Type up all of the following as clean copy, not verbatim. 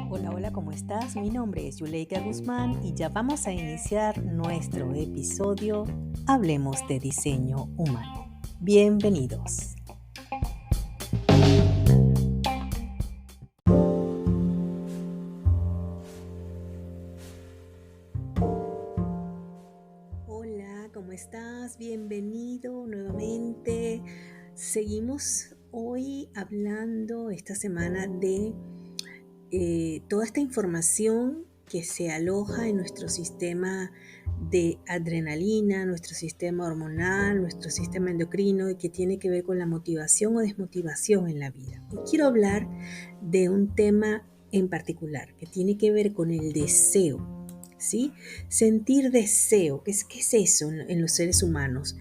Hola, hola, ¿cómo estás? Mi nombre es Yuleika Guzmán y ya vamos a iniciar nuestro episodio Hablemos de Diseño Humano. Bienvenidos. Hola, ¿cómo estás? Bienvenido nuevamente. Seguimos hoy hablando esta semana de toda esta información que se aloja en nuestro sistema de adrenalina, nuestro sistema hormonal, nuestro sistema endocrino y que tiene que ver con la motivación o desmotivación en la vida. Hoy quiero hablar de un tema en particular que tiene que ver con el deseo, ¿sí? Sentir deseo, ¿qué es eso en los seres humanos?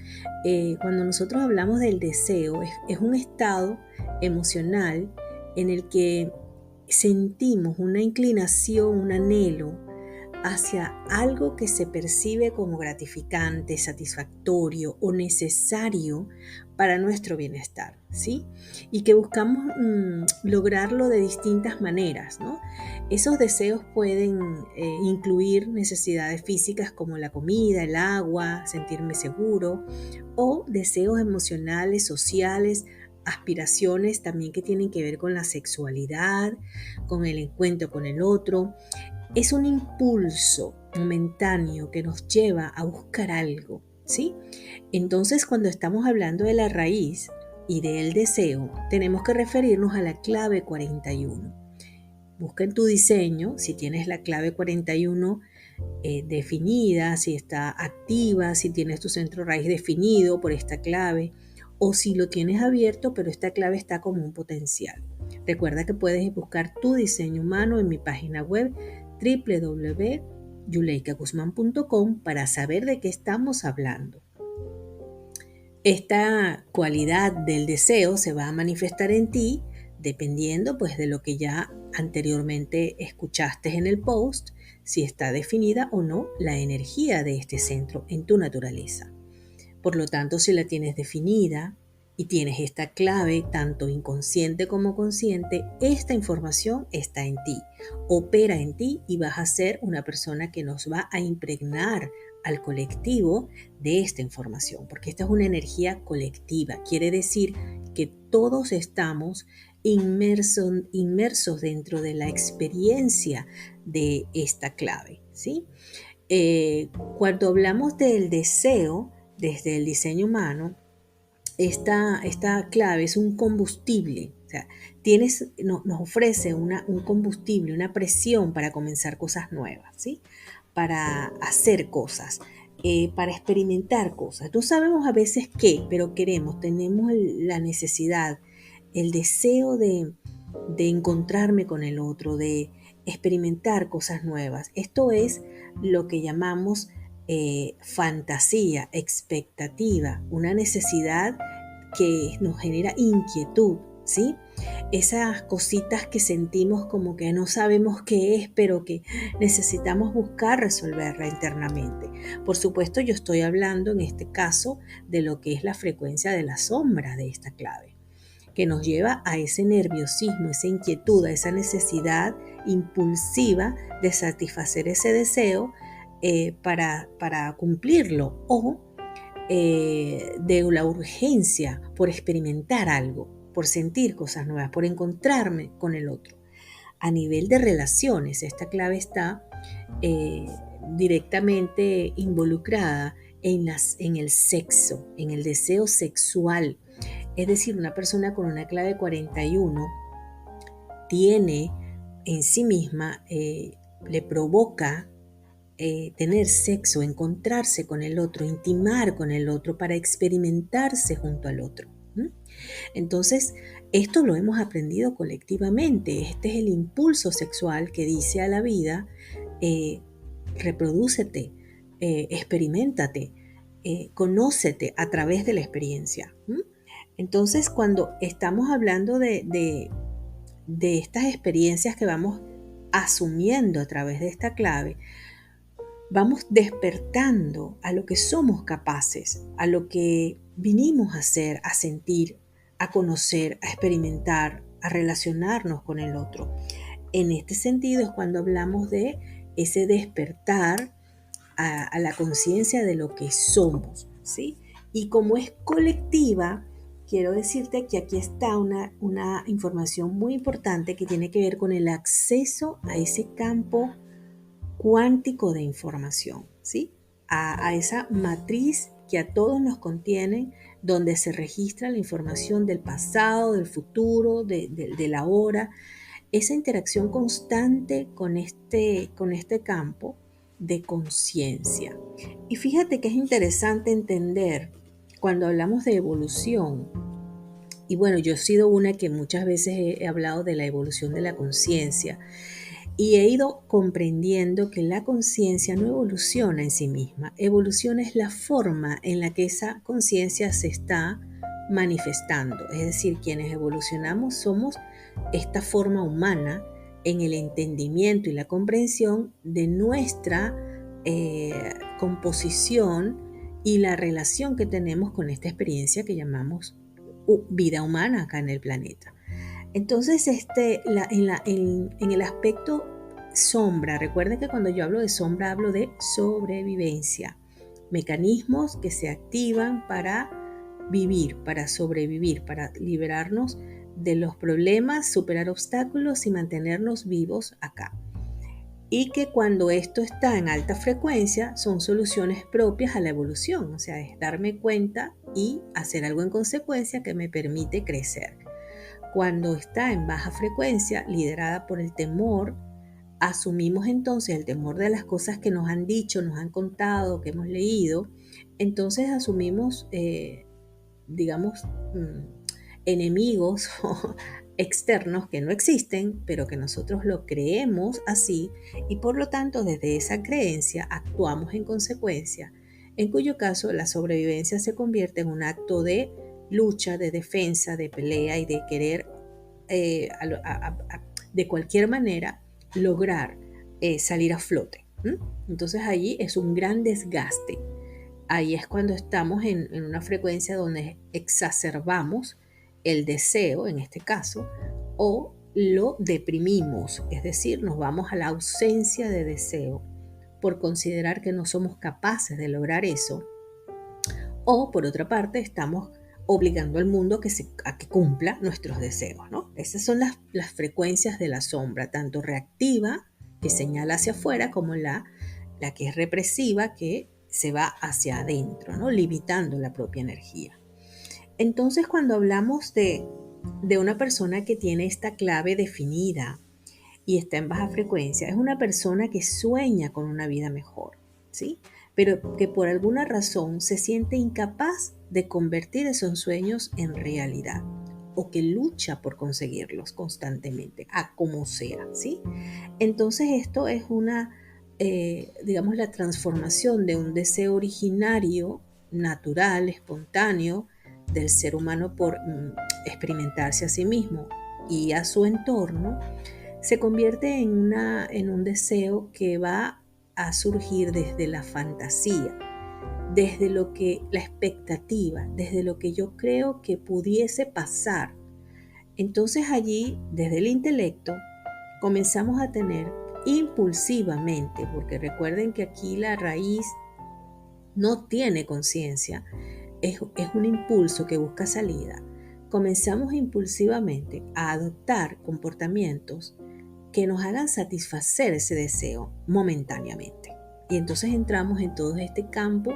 Cuando nosotros hablamos del deseo, es un estado emocional en el que sentimos una inclinación, un anhelo hacia algo que se percibe como gratificante, satisfactorio o necesario para nuestro bienestar, ¿sí? Y que buscamos lograrlo de distintas maneras, ¿no? Esos deseos pueden incluir necesidades físicas como la comida, el agua, sentirme seguro, o deseos emocionales, sociales, aspiraciones también que tienen que ver con la sexualidad, con el encuentro con el otro. Es un impulso momentáneo que nos lleva a buscar algo, ¿sí? Entonces, cuando estamos hablando de la raíz y del deseo, tenemos que referirnos a la clave 41. Busca en tu diseño, si tienes la clave 41 definida, si está activa, si tienes tu centro raíz definido por esta clave, o si lo tienes abierto, pero esta clave está como un potencial. Recuerda que puedes buscar tu diseño humano en mi página web www.yuleikaguzman.com para saber de qué estamos hablando. Esta cualidad del deseo se va a manifestar en ti dependiendo pues de lo que ya anteriormente escuchaste en el post, si está definida o no la energía de este centro en tu naturaleza. Por lo tanto, si la tienes definida y tienes esta clave, tanto inconsciente como consciente, esta información está en ti, opera en ti y vas a ser una persona que nos va a impregnar al colectivo de esta información, porque esta es una energía colectiva. Quiere decir que todos estamos inmersos dentro de la experiencia de esta clave, ¿sí? Cuando hablamos del deseo, desde el diseño humano, esta clave es un combustible. O sea, nos ofrece un combustible, una presión para comenzar cosas nuevas, ¿sí? Para hacer cosas, para experimentar cosas. No sabemos a veces qué, pero tenemos la necesidad, el deseo de encontrarme con el otro, de experimentar cosas nuevas. Esto es lo que llamamos fantasía, expectativa, una necesidad que nos genera inquietud, ¿sí? Esas cositas que sentimos como que no sabemos qué es, pero que necesitamos buscar resolverla internamente. Por supuesto, yo estoy hablando en este caso de lo que es la frecuencia de la sombra de esta clave, que nos lleva a ese nerviosismo, esa inquietud, a esa necesidad impulsiva de satisfacer ese deseo para cumplirlo, o de la urgencia por experimentar algo, por sentir cosas nuevas, por encontrarme con el otro. A nivel de relaciones, esta clave está eh, directamente involucrada en el sexo, en el deseo sexual. Es decir, una persona con una clave 41 tiene en sí misma, le provoca tener sexo, encontrarse con el otro, intimar con el otro para experimentarse junto al otro. Entonces, esto lo hemos aprendido colectivamente. Este es el impulso sexual que dice a la vida, eh, reprodúcete, experiméntate, conócete a través de la experiencia. Entonces, cuando estamos hablando de estas experiencias que vamos asumiendo a través de esta clave, vamos despertando a lo que somos capaces, a lo que vinimos a hacer, a sentir, a conocer, a experimentar, a relacionarnos con el otro. En este sentido es cuando hablamos de ese despertar a la conciencia de lo que somos, ¿sí? Y como es colectiva, quiero decirte que aquí está una información muy importante que tiene que ver con el acceso a ese campo cuántico de información, ¿sí? A esa matriz que a todos nos contiene, donde se registra la información del pasado, del futuro, de la hora, esa interacción constante con este campo de conciencia. Y fíjate que es interesante entender cuando hablamos de evolución, y bueno, yo he sido una que muchas veces he hablado de la evolución de la conciencia, y he ido comprendiendo que la conciencia no evoluciona en sí misma, evoluciona es la forma en la que esa conciencia se está manifestando. Es decir, quienes evolucionamos somos esta forma humana en el entendimiento y la comprensión de nuestra composición y la relación que tenemos con esta experiencia que llamamos vida humana acá en el planeta. Entonces, en el aspecto sombra, recuerden que cuando yo hablo de sombra hablo de sobrevivencia, mecanismos que se activan para vivir, para sobrevivir, para liberarnos de los problemas, superar obstáculos y mantenernos vivos acá. Y que cuando esto está en alta frecuencia son soluciones propias a la evolución, o sea, es darme cuenta y hacer algo en consecuencia que me permite crecer. Cuando está en baja frecuencia, liderada por el temor, asumimos entonces el temor de las cosas que nos han dicho, nos han contado, que hemos leído. Entonces asumimos, digamos, enemigos externos que no existen, pero que nosotros lo creemos así y por lo tanto desde esa creencia actuamos en consecuencia, en cuyo caso la sobrevivencia se convierte en un acto de lucha, de defensa, de pelea y de querer de cualquier manera lograr salir a flote. Entonces allí es un gran desgaste. Ahí es cuando estamos en una frecuencia donde exacerbamos el deseo, en este caso, o lo deprimimos, es decir, nos vamos a la ausencia de deseo por considerar que no somos capaces de lograr eso, o por otra parte estamos obligando al mundo a que cumpla nuestros deseos, ¿no? Esas son las frecuencias de la sombra, tanto reactiva, que señala hacia afuera, como la que es represiva, que se va hacia adentro, ¿no? Limitando la propia energía. Entonces, cuando hablamos de una persona que tiene esta clave definida y está en baja frecuencia, es una persona que sueña con una vida mejor, ¿sí? Pero que por alguna razón se siente incapaz de convertir esos sueños en realidad o que lucha por conseguirlos constantemente, a como sea, ¿sí? Entonces esto es digamos, la transformación de un deseo originario, natural, espontáneo, del ser humano por experimentarse a sí mismo y a su entorno, se convierte en un deseo que va a surgir desde la fantasía, desde lo que la expectativa, desde lo que yo creo que pudiese pasar. Entonces allí, desde el intelecto, comenzamos a tener impulsivamente, porque recuerden que aquí la raíz no tiene conciencia, es un impulso que busca salida. Comenzamos impulsivamente a adoptar comportamientos que nos hagan satisfacer ese deseo momentáneamente. Y entonces entramos en todo este campo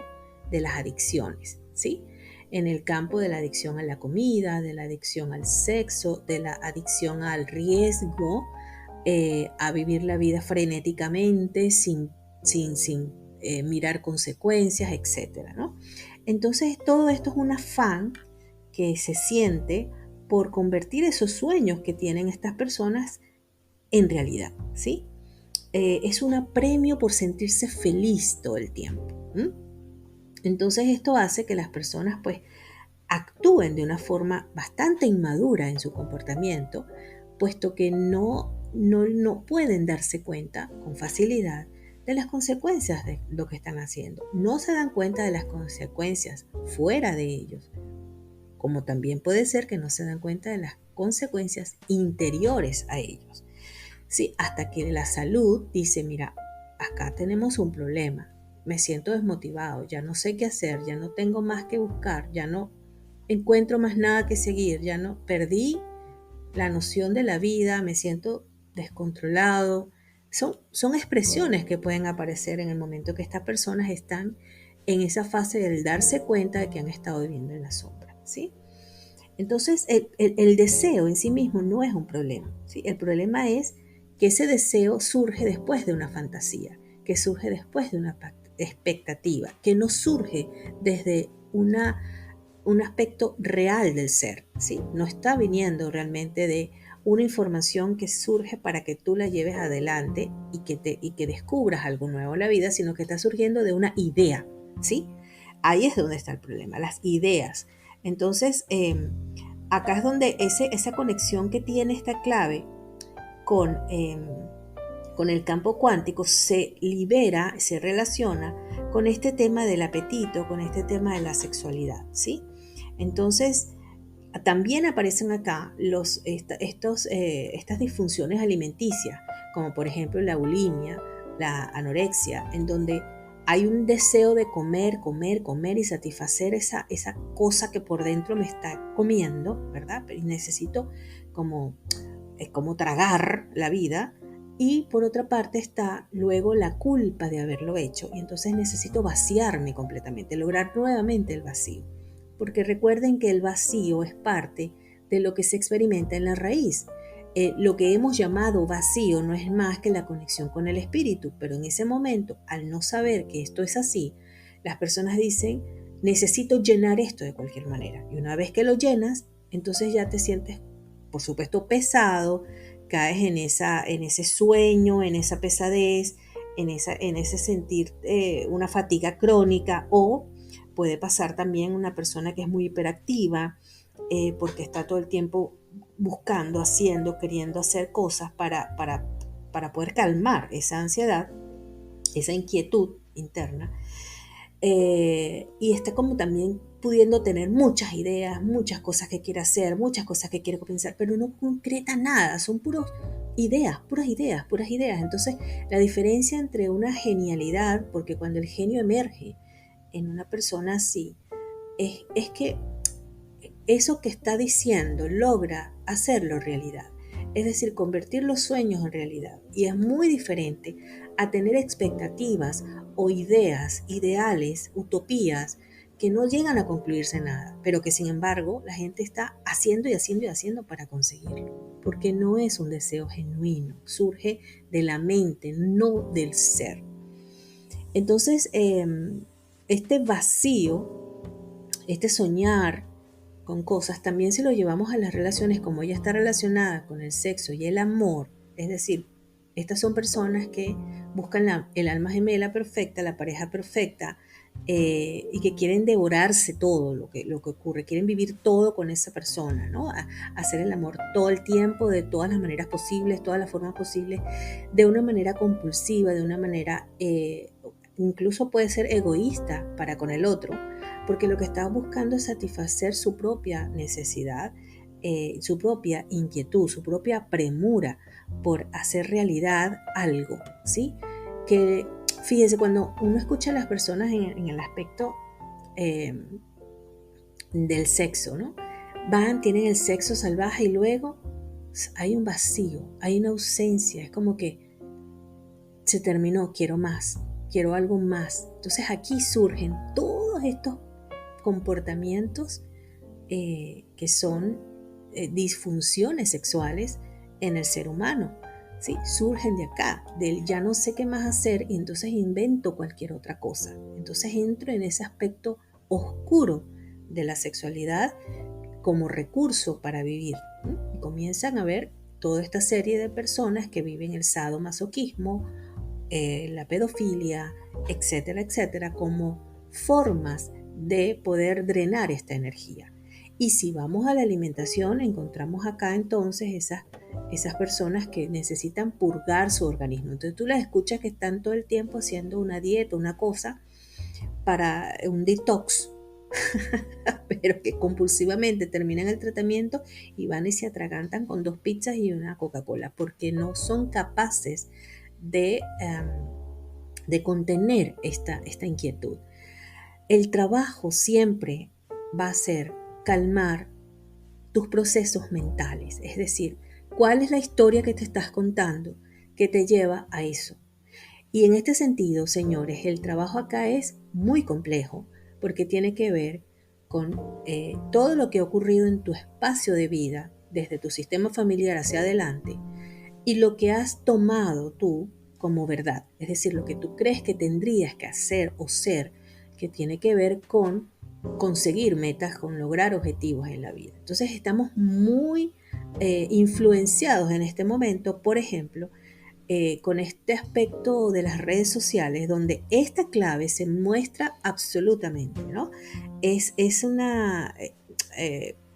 de las adicciones, ¿sí? En el campo de la adicción a la comida, de la adicción al sexo, de la adicción al riesgo, a vivir la vida frenéticamente, sin mirar consecuencias, etcétera, ¿no? Entonces todo esto es un afán que se siente por convertir esos sueños que tienen estas personas en realidad, ¿sí? Es un apremio por sentirse feliz todo el tiempo. Entonces esto hace que las personas pues actúen de una forma bastante inmadura en su comportamiento, puesto que no pueden darse cuenta con facilidad de las consecuencias de lo que están haciendo. No se dan cuenta de las consecuencias fuera de ellos, como también puede ser que no se dan cuenta de las consecuencias interiores a ellos. ¿Sí? Hasta que la salud dice, mira, acá tenemos un problema, me siento desmotivado, ya no sé qué hacer, ya no tengo más que buscar, ya no encuentro más nada que seguir, ya no perdí la noción de la vida, me siento descontrolado. Son expresiones que pueden aparecer en el momento que estas personas están en esa fase del darse cuenta de que han estado viviendo en la sombra, ¿sí? Entonces, el deseo en sí mismo no es un problema, ¿sí? El problema es que ese deseo surge después de una fantasía, que surge después de una expectativa, que no surge desde un aspecto real del ser, ¿sí? No está viniendo realmente de una información que surge para que tú la lleves adelante y que descubras algo nuevo en la vida, sino que está surgiendo de una idea, ¿sí? Ahí es donde está el problema, las ideas. Entonces, acá es donde esa conexión que tiene esta clave con, con el campo cuántico se libera, se relaciona con este tema del apetito, con este tema de la sexualidad, ¿sí? Entonces, también aparecen acá estas disfunciones alimenticias, como por ejemplo la bulimia, la anorexia, en donde hay un deseo de comer, comer, comer y satisfacer esa cosa que por dentro me está comiendo, ¿verdad? Y necesito como, como tragar la vida. Y por otra parte está luego la culpa de haberlo hecho. Y entonces necesito vaciarme completamente, lograr nuevamente el vacío. Porque recuerden que el vacío es parte de lo que se experimenta en la raíz. Lo que hemos llamado vacío no es más que la conexión con el espíritu, pero en ese momento, al no saber que esto es así, las personas dicen, necesito llenar esto de cualquier manera. Y una vez que lo llenas, entonces ya te sientes, por supuesto, pesado, caes en ese sueño, en esa pesadez, en ese sentir una fatiga crónica, o puede pasar también una persona que es muy hiperactiva porque está todo el tiempo buscando, haciendo, queriendo hacer cosas para poder calmar esa ansiedad, esa inquietud interna. Y está como también pudiendo tener muchas ideas, muchas cosas que quiere hacer, muchas cosas que quiere pensar, pero no concreta nada, son ideas, puras ideas, puras ideas. Entonces, la diferencia entre una genialidad, porque cuando el genio emerge en una persona así, es que eso que está diciendo logra hacerlo realidad. Es decir, convertir los sueños en realidad. Y es muy diferente a tener expectativas o ideas, ideales, utopías que no llegan a concluirse en nada, pero que sin embargo la gente está haciendo y haciendo y haciendo para conseguirlo. Porque no es un deseo genuino, surge de la mente, no del ser. Entonces, este vacío, este soñar con cosas, también si lo llevamos a las relaciones, como ella está relacionada con el sexo y el amor, es decir, estas son personas que buscan el alma gemela perfecta, la pareja perfecta, y que quieren devorarse todo lo que ocurre, quieren vivir todo con esa persona, ¿no? Hacer el amor todo el tiempo, de todas las maneras posibles, todas las formas posibles, de una manera compulsiva, de una manera, incluso puede ser egoísta para con el otro, porque lo que está buscando es satisfacer su propia necesidad, su propia inquietud, su propia premura por hacer realidad algo, ¿sí? Que fíjese, cuando uno escucha a las personas en el aspecto del sexo, ¿no? Tienen el sexo salvaje y luego hay un vacío, hay una ausencia, es como que se terminó, quiero más, quiero algo más. Entonces aquí surgen todos estos comportamientos que son disfunciones sexuales en el ser humano, ¿sí? Surgen de acá, del ya no sé qué más hacer y entonces invento cualquier otra cosa. Entonces entro en ese aspecto oscuro de la sexualidad como recurso para vivir, ¿no? Y comienzan a ver toda esta serie de personas que viven el sadomasoquismo, la pedofilia, etcétera, etcétera, como formas de poder drenar esta energía. Y si vamos a la alimentación, encontramos acá entonces esas personas que necesitan purgar su organismo. Entonces tú las escuchas que están todo el tiempo haciendo una dieta, una cosa, para un detox, pero que compulsivamente terminan el tratamiento y van y se atragantan con 2 pizzas y una Coca-Cola, porque no son capaces de contener esta inquietud. El trabajo siempre va a ser calmar tus procesos mentales, es decir, cuál es la historia que te estás contando que te lleva a eso. Y en este sentido, señores, el trabajo acá es muy complejo porque tiene que ver con todo lo que ha ocurrido en tu espacio de vida, desde tu sistema familiar hacia adelante, y lo que has tomado tú como verdad, es decir, lo que tú crees que tendrías que hacer o ser, que tiene que ver con conseguir metas, con lograr objetivos en la vida. Entonces estamos muy influenciados en este momento, por ejemplo, con este aspecto de las redes sociales, donde esta clave se muestra absolutamente, ¿no? Es una...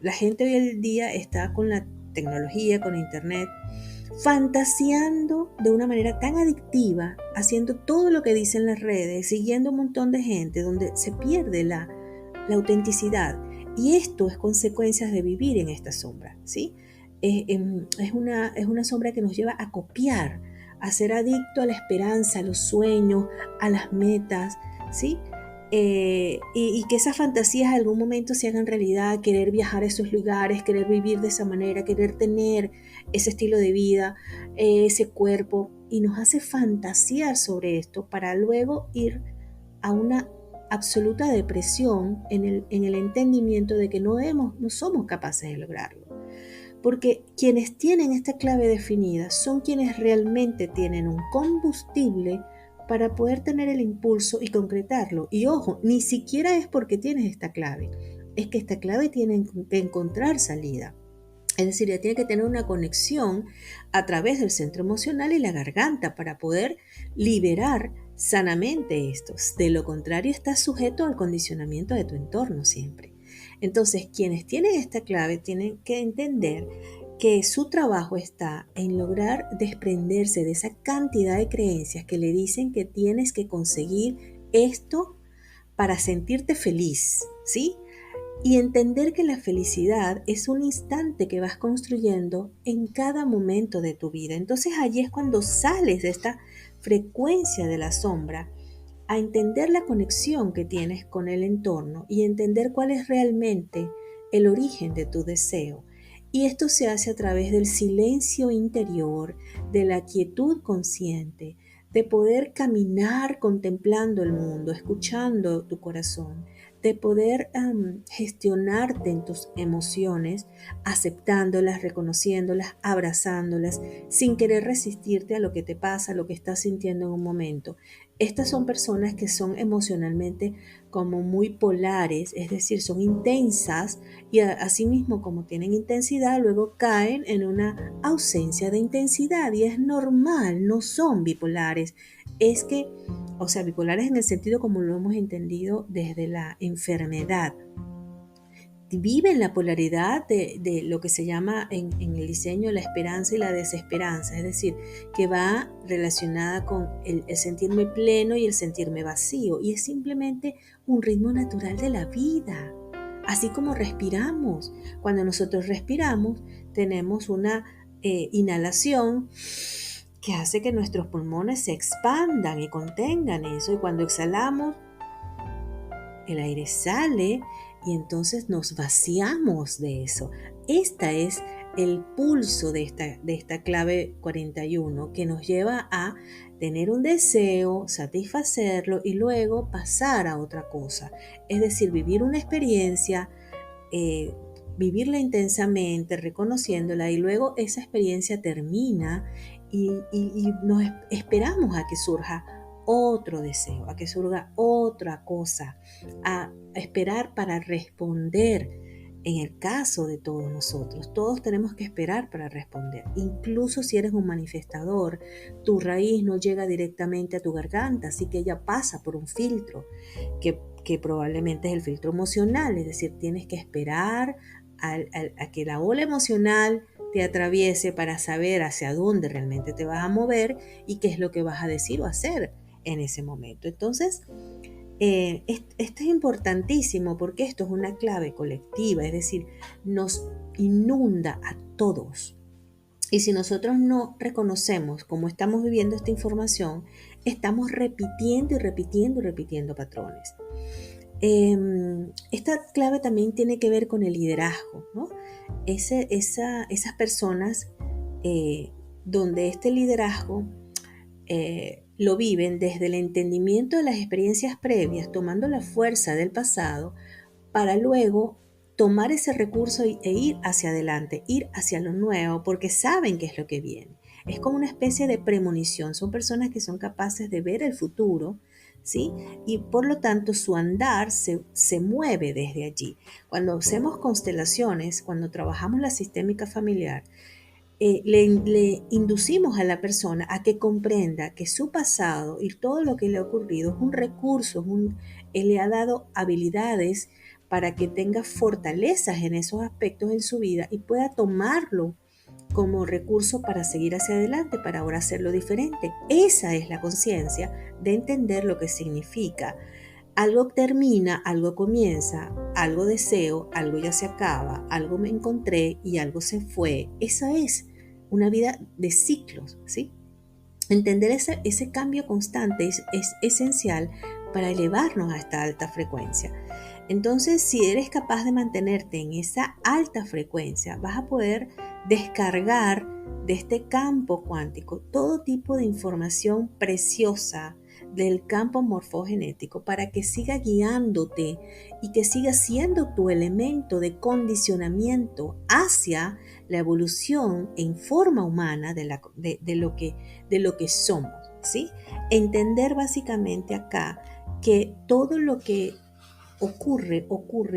la gente hoy en día está con la tecnología, con internet, fantaseando de una manera tan adictiva, haciendo todo lo que dicen las redes, siguiendo un montón de gente, donde se pierde la autenticidad. Y esto es consecuencia de vivir en esta sombra, ¿sí? Es una sombra que nos lleva a copiar, a ser adicto a la esperanza, a los sueños, a las metas, ¿sí? Y que esas fantasías en algún momento se hagan realidad, querer viajar a esos lugares, querer vivir de esa manera, querer tener ese estilo de vida, ese cuerpo, y nos hace fantasear sobre esto para luego ir a una absoluta depresión en el entendimiento de que no somos capaces de lograrlo. Porque quienes tienen esta clave definida son quienes realmente tienen un combustible para poder tener el impulso y concretarlo. Y ojo, ni siquiera es porque tienes esta clave, es que esta clave tiene que encontrar salida. Es decir, ya tiene que tener una conexión a través del centro emocional y la garganta para poder liberar sanamente esto. De lo contrario, estás sujeto al condicionamiento de tu entorno siempre. Entonces, quienes tienen esta clave tienen que entender que su trabajo está en lograr desprenderse de esa cantidad de creencias que le dicen que tienes que conseguir esto para sentirte feliz, ¿sí? Y entender que la felicidad es un instante que vas construyendo en cada momento de tu vida. Entonces allí es cuando sales de esta frecuencia de la sombra a entender la conexión que tienes con el entorno y entender cuál es realmente el origen de tu deseo. Y esto se hace a través del silencio interior, de la quietud consciente, de poder caminar contemplando el mundo, escuchando tu corazón, de poder gestionarte en tus emociones, aceptándolas, reconociéndolas, abrazándolas, sin querer resistirte a lo que te pasa, a lo que estás sintiendo en un momento. Estas son personas que son emocionalmente como muy polares, es decir, son intensas y asimismo como tienen intensidad, luego caen en una ausencia de intensidad y es normal, no son bipolares. Es que, o sea, bipolares en el sentido como lo hemos entendido desde la enfermedad. Viven la polaridad de lo que se llama en el diseño la esperanza y la desesperanza, es decir, que va relacionada con el sentirme pleno y el sentirme vacío, y es simplemente un ritmo natural de la vida, así como respiramos. Cuando nosotros respiramos, tenemos una inhalación que hace que nuestros pulmones se expandan y contengan eso, y cuando exhalamos, el aire sale y entonces nos vaciamos de eso. Este es el pulso de esta clave 41 que nos lleva a tener un deseo, satisfacerlo y luego pasar a otra cosa. Es decir, vivir una experiencia, eh, vivirla intensamente, reconociéndola y luego esa experiencia termina y nos esperamos a que surja otro deseo, a que surja otra cosa, a esperar para responder. En el caso de todos nosotros, todos tenemos que esperar para responder. Incluso si eres un manifestador, tu raíz no llega directamente a tu garganta, así que ella pasa por un filtro que probablemente es el filtro emocional, es decir, tienes que esperar a que la ola emocional te atraviese para saber hacia dónde realmente te vas a mover y qué es lo que vas a decir o hacer en ese momento. Entonces, Esto es importantísimo porque esto es una clave colectiva, es decir, nos inunda a todos. Y si nosotros no reconocemos cómo estamos viviendo esta información, estamos repitiendo y repitiendo y repitiendo patrones. Esta clave también tiene que ver con el liderazgo, ¿no? Esas personas donde este liderazgo lo viven desde el entendimiento de las experiencias previas, tomando la fuerza del pasado para luego tomar ese recurso e ir hacia adelante, ir hacia lo nuevo, porque saben qué es lo que viene. Es como una especie de premonición. Son personas que son capaces de ver el futuro, ¿sí? Y por lo tanto su andar se mueve desde allí. Cuando hacemos constelaciones, cuando trabajamos la sistémica familiar, le inducimos a la persona a que comprenda que su pasado y todo lo que le ha ocurrido es un recurso, él le ha dado habilidades para que tenga fortalezas en esos aspectos en su vida y pueda tomarlo como recurso para seguir hacia adelante, para ahora hacerlo diferente. Esa es la conciencia de entender lo que significa. Algo termina, algo comienza, algo deseo, algo ya se acaba, algo me encontré y algo se fue. Esa es una vida de ciclos, ¿sí? Entender ese cambio constante es esencial para elevarnos a esta alta frecuencia. Entonces, si eres capaz de mantenerte en esa alta frecuencia, vas a poder descargar de este campo cuántico todo tipo de información preciosa del campo morfogenético para que siga guiándote y que siga siendo tu elemento de condicionamiento hacia la evolución en forma humana de lo que somos, ¿sí? Entender básicamente acá que todo lo que ocurre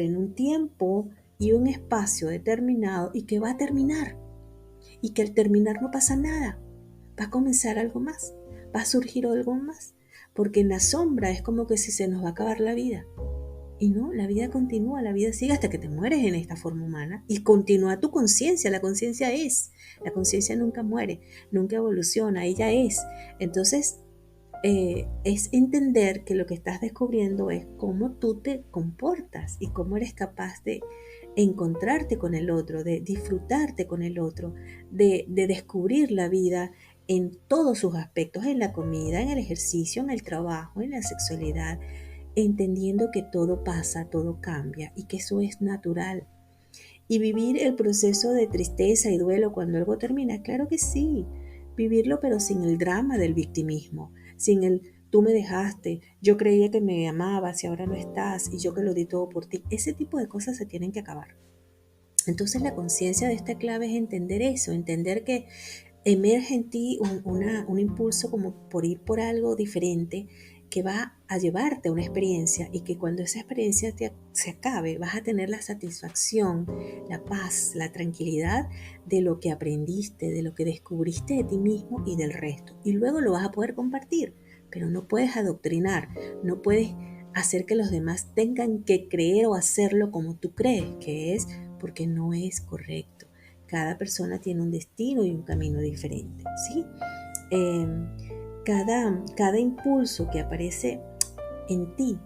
en un tiempo y un espacio determinado y que va a terminar. Y que al terminar no pasa nada. Va a comenzar algo más. Va a surgir algo más. Porque en la sombra es como que si se nos va a acabar la vida. Y no, la vida continúa, la vida sigue hasta que te mueres en esta forma humana. Y continúa tu conciencia. La conciencia es. La conciencia nunca muere, nunca evoluciona, ella es. Entonces, es entender que lo que estás descubriendo es cómo tú te comportas y cómo eres capaz de encontrarte con el otro, de disfrutarte con el otro, de descubrir la vida en todos sus aspectos, en la comida, en el ejercicio, en el trabajo, en la sexualidad, entendiendo que todo pasa, todo cambia y que eso es natural. Y vivir el proceso de tristeza y duelo cuando algo termina, claro que sí, vivirlo pero sin el drama del victimismo, sin el tú me dejaste, yo creía que me amabas y ahora no estás y yo que lo di todo por ti. Ese tipo de cosas se tienen que acabar. Entonces la conciencia de esta clave es entender eso, entender que emerge en ti un impulso como por ir por algo diferente que va a llevarte a una experiencia y que cuando esa experiencia se acabe vas a tener la satisfacción, la paz, la tranquilidad de lo que aprendiste, de lo que descubriste de ti mismo y del resto. Y luego lo vas a poder compartir, pero no puedes adoctrinar, no puedes hacer que los demás tengan que creer o hacerlo como tú crees que es, porque no es correcto. Cada persona tiene un destino y un camino diferente, ¿sí? Eh, cada impulso que aparece en ti,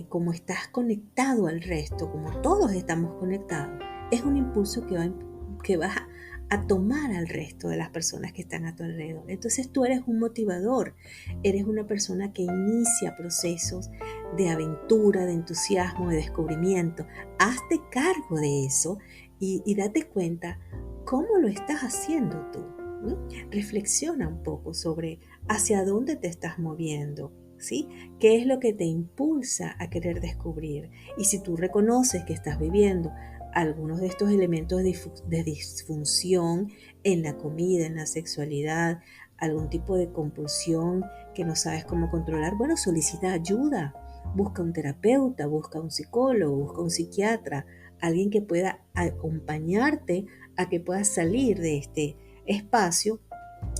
como estás conectado al resto, como todos estamos conectados, es un impulso que vas a tomar al resto de las personas que están a tu alrededor. Entonces tú eres un motivador, eres una persona que inicia procesos de aventura, de entusiasmo, de descubrimiento. Hazte cargo de eso y date cuenta cómo lo estás haciendo tú. Reflexiona un poco sobre hacia dónde te estás moviendo, ¿sí? ¿Qué es lo que te impulsa a querer descubrir? Y si tú reconoces que estás viviendo algunos de estos elementos de disfunción en la comida, en la sexualidad, algún tipo de compulsión que no sabes cómo controlar, bueno, solicita ayuda. Busca un terapeuta, busca un psicólogo, busca un psiquiatra, alguien que pueda acompañarte a que puedas salir de este espacio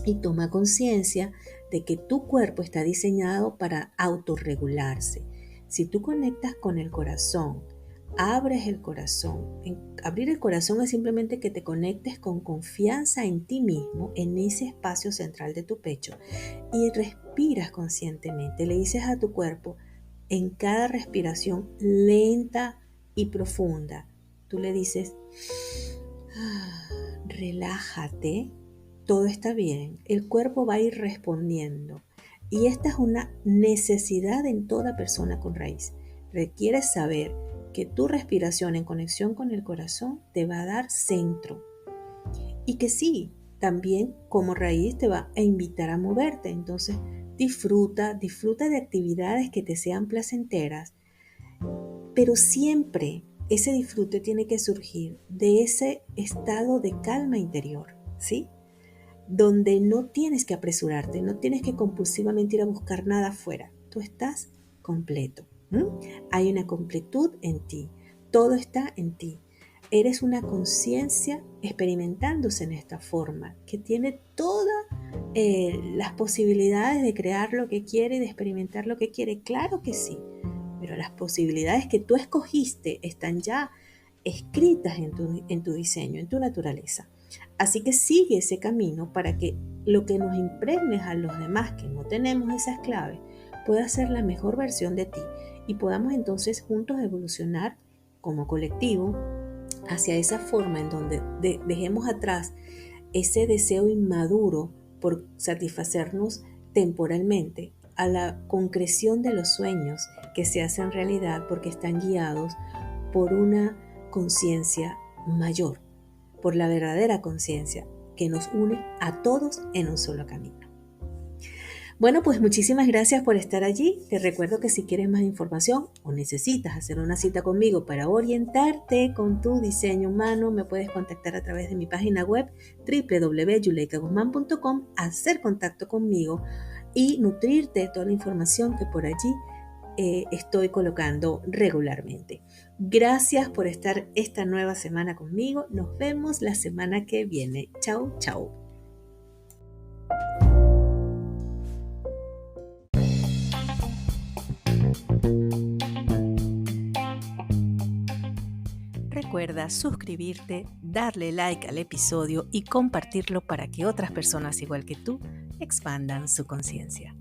y toma conciencia de que tu cuerpo está diseñado para autorregularse. Si tú conectas con el corazón, abres el corazón. Abrir el corazón es simplemente que te conectes con confianza en ti mismo, en ese espacio central de tu pecho, y respiras conscientemente. Le dices a tu cuerpo, en cada respiración lenta y profunda, tú le dices, relájate, todo está bien, el cuerpo va a ir respondiendo. Y esta es una necesidad en toda persona con raíz. Requieres saber que tu respiración en conexión con el corazón te va a dar centro. Y que sí, también como raíz te va a invitar a moverte. Entonces disfruta de actividades que te sean placenteras, pero siempre ese disfrute tiene que surgir de ese estado de calma interior, ¿sí? Donde no tienes que apresurarte, no tienes que compulsivamente ir a buscar nada afuera. Tú estás completo. Hay una completud en ti. Todo está en ti. Eres una conciencia experimentándose en esta forma, que tiene todas las posibilidades de crear lo que quiere y de experimentar lo que quiere. Claro que sí, pero las posibilidades que tú escogiste están ya escritas en tu diseño, en tu naturaleza. Así que sigue ese camino para que lo que nos impregnes a los demás que no tenemos esas claves pueda ser la mejor versión de ti y podamos entonces juntos evolucionar como colectivo hacia esa forma en donde dejemos atrás ese deseo inmaduro por satisfacernos temporalmente a la concreción de los sueños que se hacen realidad porque están guiados por una conciencia mayor, por la verdadera conciencia que nos une a todos en un solo camino. Bueno, pues muchísimas gracias por estar allí. Te recuerdo que si quieres más información o necesitas hacer una cita conmigo para orientarte con tu diseño humano, me puedes contactar a través de mi página web www.yuleikaguzman.com, hacer contacto conmigo y nutrirte de toda la información que por allí estoy colocando regularmente. Gracias por estar esta nueva semana conmigo. Nos vemos la semana que viene. Chau, chau. Recuerda suscribirte, darle like al episodio y compartirlo para que otras personas igual que tú expandan su conciencia.